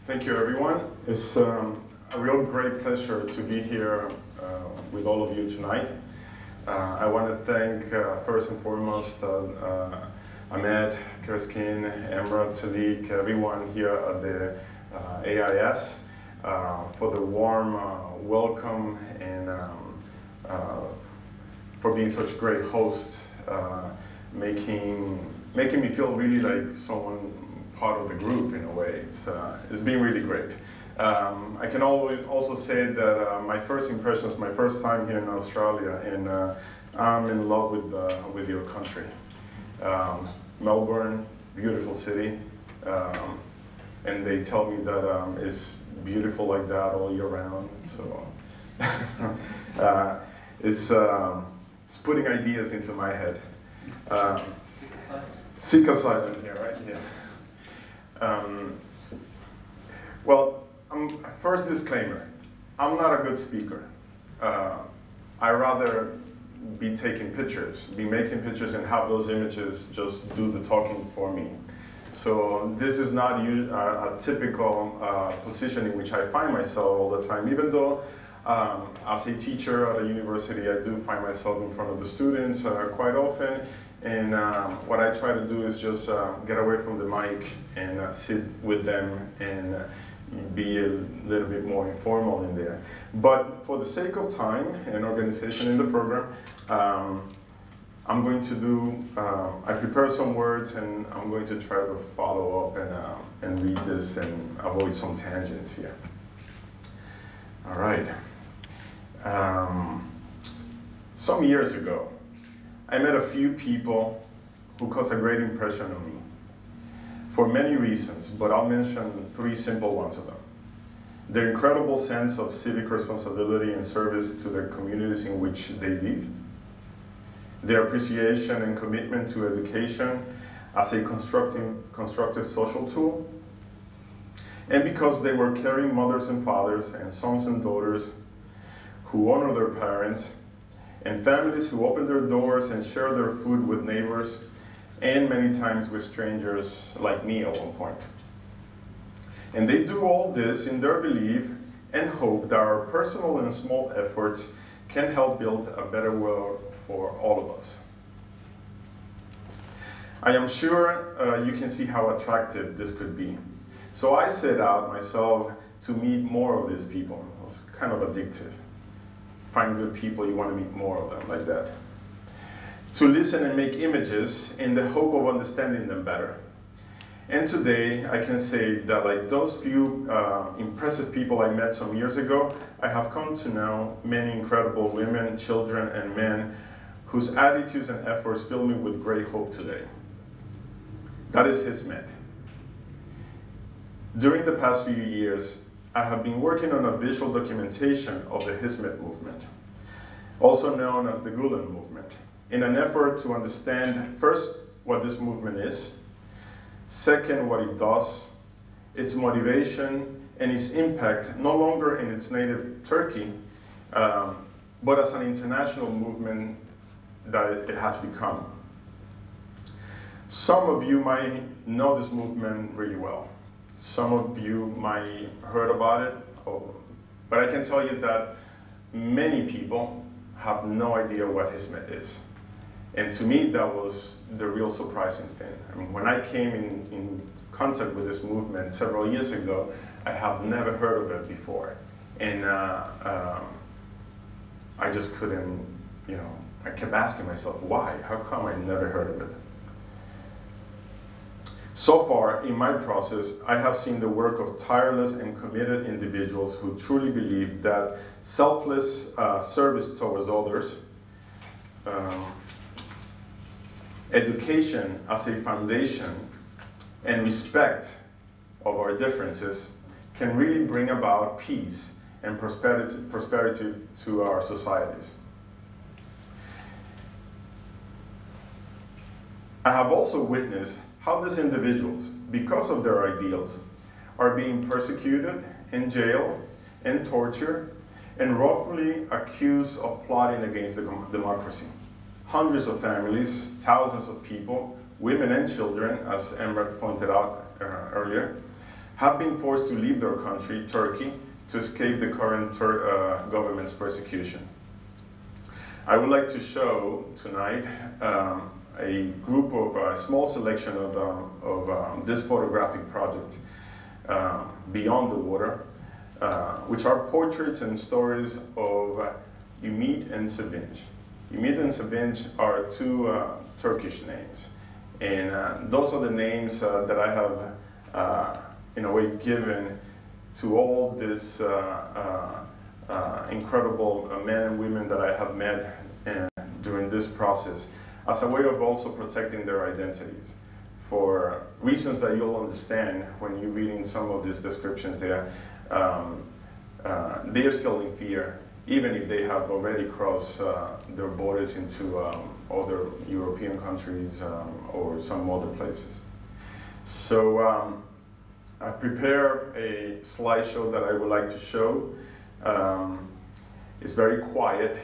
Thank you, everyone. It's a real great pleasure to be here with all of you tonight. I want to thank, first and foremost, Ahmed, Kirskin, Emra, Sadiq, everyone here at the AIS for the warm welcome and for being such great hosts, making me feel really like someone part of the group in a way. It's been really great. I can also say that my first impressions, my first time here in Australia, and I'm in love with your country. Melbourne, beautiful city, and they tell me that it's beautiful like that all year round. So it's putting ideas into my head. Seek asylum here, right? Yeah. Well, first disclaimer, I'm not a good speaker. I rather be taking pictures, be making pictures and have those images just do the talking for me. So this is not a typical position in which I find myself all the time, even though as a teacher at a university, I do find myself in front of the students quite often. And what I try to do is just get away from the mic and sit with them and be a little bit more informal in there. But for the sake of time and organization in the program, I'm going to do, I prepared some words and I'm going to try to follow up and read this and avoid some tangents here. All right. Some years ago, I met a few people who caused a great impression on me for many reasons, but I'll mention three simple ones of them. Their incredible sense of civic responsibility and service to their communities in which they live, their appreciation and commitment to education as a constructive social tool, and because they were caring mothers and fathers and sons and daughters who honor their parents, and families who open their doors and share their food with neighbors, and many times with strangers like me at one point. And they do all this in their belief and hope that our personal and small efforts can help build a better world for all of us. I am sure you can see how attractive this could be. So I set out myself to meet more of these people. It was kind of addictive. Find good people, you want to meet more of them like that. To listen and make images in the hope of understanding them better. And today I can say that like those few impressive people I met some years ago, I have come to know many incredible women, children, and men whose attitudes and efforts fill me with great hope today. That is Hizmet. During the past few years, I have been working on a visual documentation of the Hizmet movement, also known as the Gulen movement, in an effort to understand first what this movement is, second what it does, its motivation, and its impact no longer in its native Turkey, but as an international movement that it has become. Some of you might know this movement really well. Some of you might heard about it, but I can tell you that many people have no idea what Hizmet is. And to me, that was the real surprising thing. I mean, when I came in contact with this movement several years ago, I have never heard of it before. And I just couldn't, I kept asking myself, why? How come I never heard of it? So far, in my process, I have seen the work of tireless and committed individuals who truly believe that selfless service towards others, education as a foundation, and respect of our differences can really bring about peace and prosperity to our societies. I have also witnessed how these individuals, because of their ideals, are being persecuted, in jail, and tortured, and wrongfully accused of plotting against the democracy. Hundreds of families, thousands of people, women and children, as Emra pointed out earlier, have been forced to leave their country, Turkey, to escape the current government's persecution. I would like to show tonight a group of a small selection of this photographic project, Beyond the Water, which are portraits and stories of Ümit and Sevinç. Ümit and Sevinç are two Turkish names, and those are the names that I have, in a way, given to all these incredible men and women that I have met during this process, as a way of also protecting their identities. For reasons that you'll understand when you're reading some of these descriptions there, they are still in fear, even if they have already crossed their borders into other European countries or some other places. So I've prepared a slideshow that I would like to show. It's very quiet,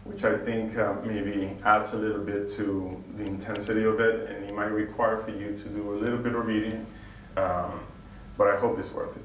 which I think maybe adds a little bit to the intensity of it, and it might require for you to do a little bit of reading, but I hope it's worth it.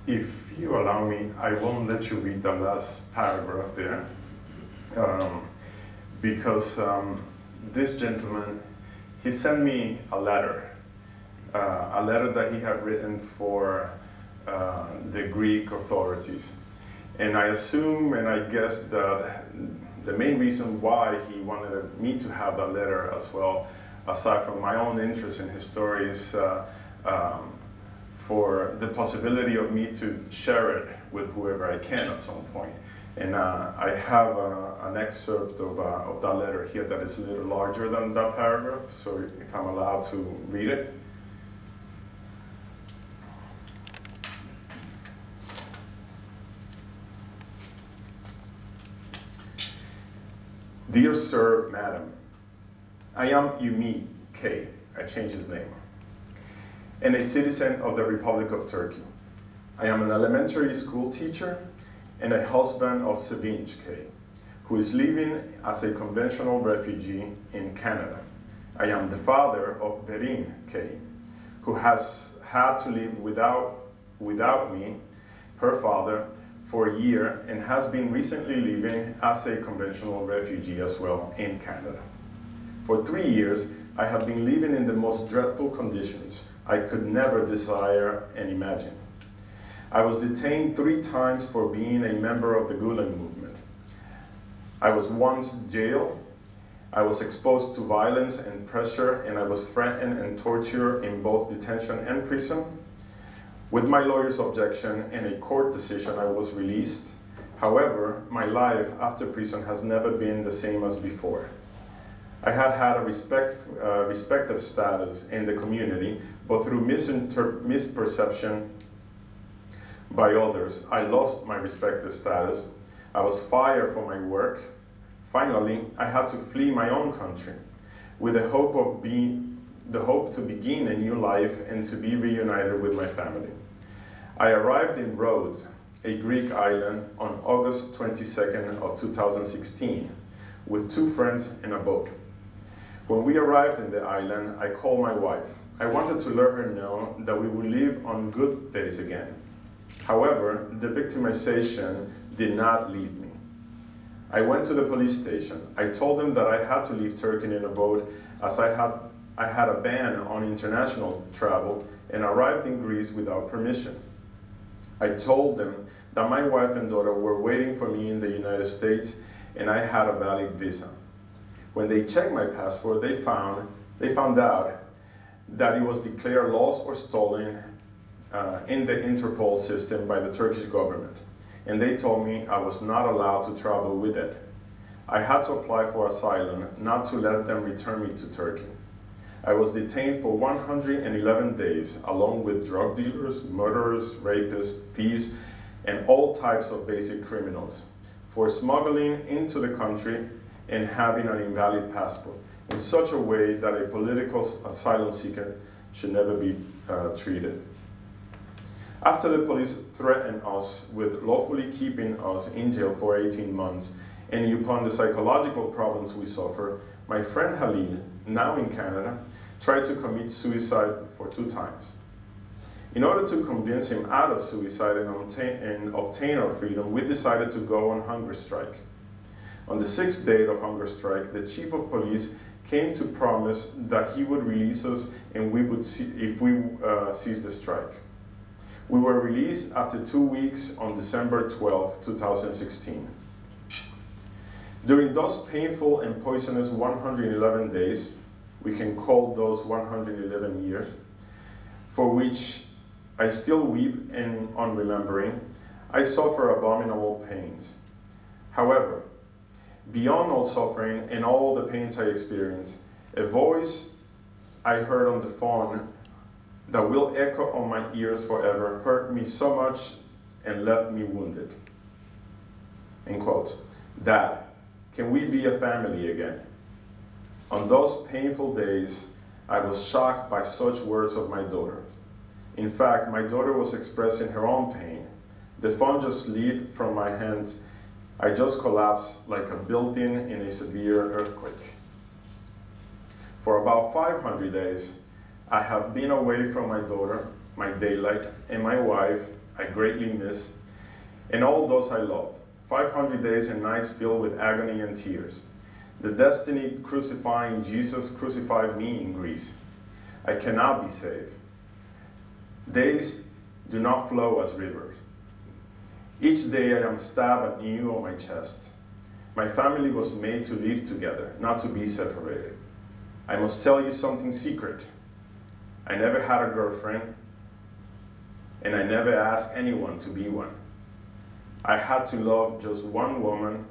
if you allow me, I won't let you read the last paragraph there, because this gentleman, he sent me a letter that he had written for the Greek authorities. And I assume and I guess that the main reason why he wanted me to have that letter as well, aside from my own interest in his story, is for the possibility of me to share it with whoever I can at some point. And I have an excerpt of that letter here that is a little larger than that paragraph, so if I'm allowed to read it. Dear Sir, Madam, I am Ümit K. I changed his name, and a citizen of the Republic of Turkey. I am an elementary school teacher and a husband of Sevinç K., who is living as a conventional refugee in Canada. I am the father of Berin K., who has had to live without me, her father, for a year and has been recently living as a conventional refugee as well in Canada. For 3 years, I have been living in the most dreadful conditions I could never desire and imagine. I was detained 3 times for being a member of the Gulen movement. I was once jailed. I was exposed to violence and pressure, and I was threatened and tortured in both detention and prison. With my lawyer's objection and a court decision, I was released. However, my life after prison has never been the same as before. I had a respected status in the community, but through misperception by others, I lost my respected status. I was fired from my work. Finally, I had to flee my own country with the hope to begin a new life and to be reunited with my family. I arrived in Rhodes, a Greek island, on August 22nd of 2016 with 2 friends in a boat. When we arrived in the island, I called my wife. I wanted to let her know that we would live on good days again. However, the victimization did not leave me. I went to the police station. I told them that I had to leave Turkey in a boat as I had a ban on international travel and arrived in Greece without permission. I told them that my wife and daughter were waiting for me in the United States and I had a valid visa. When they checked my passport, they found out that it was declared lost or stolen in the Interpol system by the Turkish government. And they told me I was not allowed to travel with it. I had to apply for asylum, not to let them return me to Turkey. I was detained for 111 days, along with drug dealers, murderers, rapists, thieves, and all types of basic criminals, for smuggling into the country and having an invalid passport, in such a way that a political asylum seeker should never be treated. After the police threatened us with lawfully keeping us in jail for 18 months, and upon the psychological problems we suffer, my friend Halil, now in Canada, tried to commit suicide for 2 times. In order to convince him out of suicide and obtain our freedom, we decided to go on hunger strike. On the 6th day of hunger strike, the chief of police came to promise that he would release us and we would if we cease the strike. We were released after 2 weeks on December 12, 2016. During those painful and poisonous 111 days, we can call those 111 years, for which I still weep and on remembering, I suffer abominable pains. However, beyond all suffering and all the pains I experienced, a voice I heard on the phone that will echo on my ears forever hurt me so much and left me wounded. End quote. Dad, can we be a family again? On those painful days, I was shocked by such words of my daughter. In fact, my daughter was expressing her own pain. The phone just slid from my hands. I just collapsed like a building in a severe earthquake. For about 500 days, I have been away from my daughter, my daylight, and my wife, I greatly miss, and all those I love. 500 days and nights filled with agony and tears. The destiny crucifying Jesus crucified me in Greece. I cannot be saved. Days do not flow as rivers. Each day I am stabbed anew on my chest. My family was made to live together, not to be separated. I must tell you something secret. I never had a girlfriend, and I never asked anyone to be one. I had to love just one woman,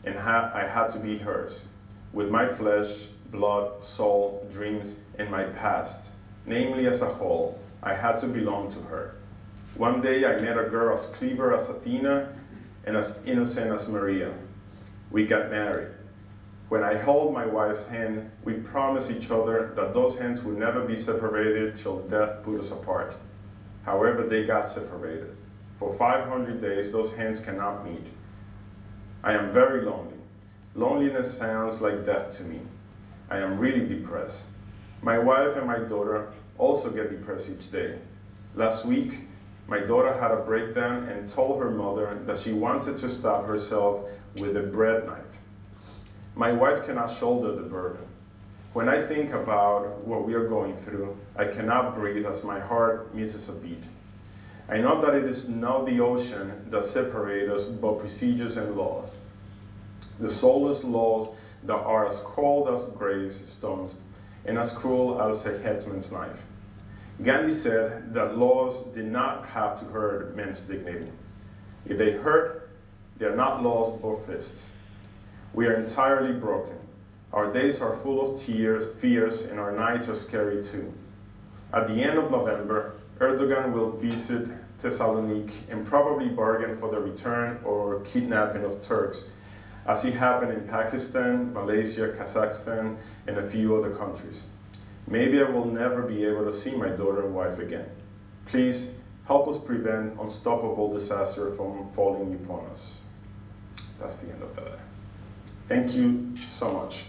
and I had to be hers, with my flesh, blood, soul, dreams, and my past. Namely, as a whole, I had to belong to her. One day I met a girl as clever as Athena and as innocent as Maria. We got married. When I held my wife's hand, we promised each other that those hands would never be separated till death put us apart. However, they got separated. For 500 days, those hands cannot meet. I am very lonely. Loneliness sounds like death to me. I am really depressed. My wife and my daughter also get depressed each day. Last week, my daughter had a breakdown and told her mother that she wanted to stab herself with a bread knife. My wife cannot shoulder the burden. When I think about what we are going through, I cannot breathe as my heart misses a beat. I know that it is not the ocean that separates us, but procedures and laws. The soulless laws that are as cold as gravestones and as cruel as a headsman's knife. Gandhi said that laws did not have to hurt men's dignity. If they hurt, they are not laws but fists. We are entirely broken. Our days are full of tears, fears, and our nights are scary too. At the end of November, Erdogan will visit Thessaloniki and probably bargain for the return or kidnapping of Turks, as it happened in Pakistan, Malaysia, Kazakhstan, and a few other countries. Maybe I will never be able to see my daughter and wife again. Please help us prevent unstoppable disaster from falling upon us. That's the end of the letter. Thank you so much.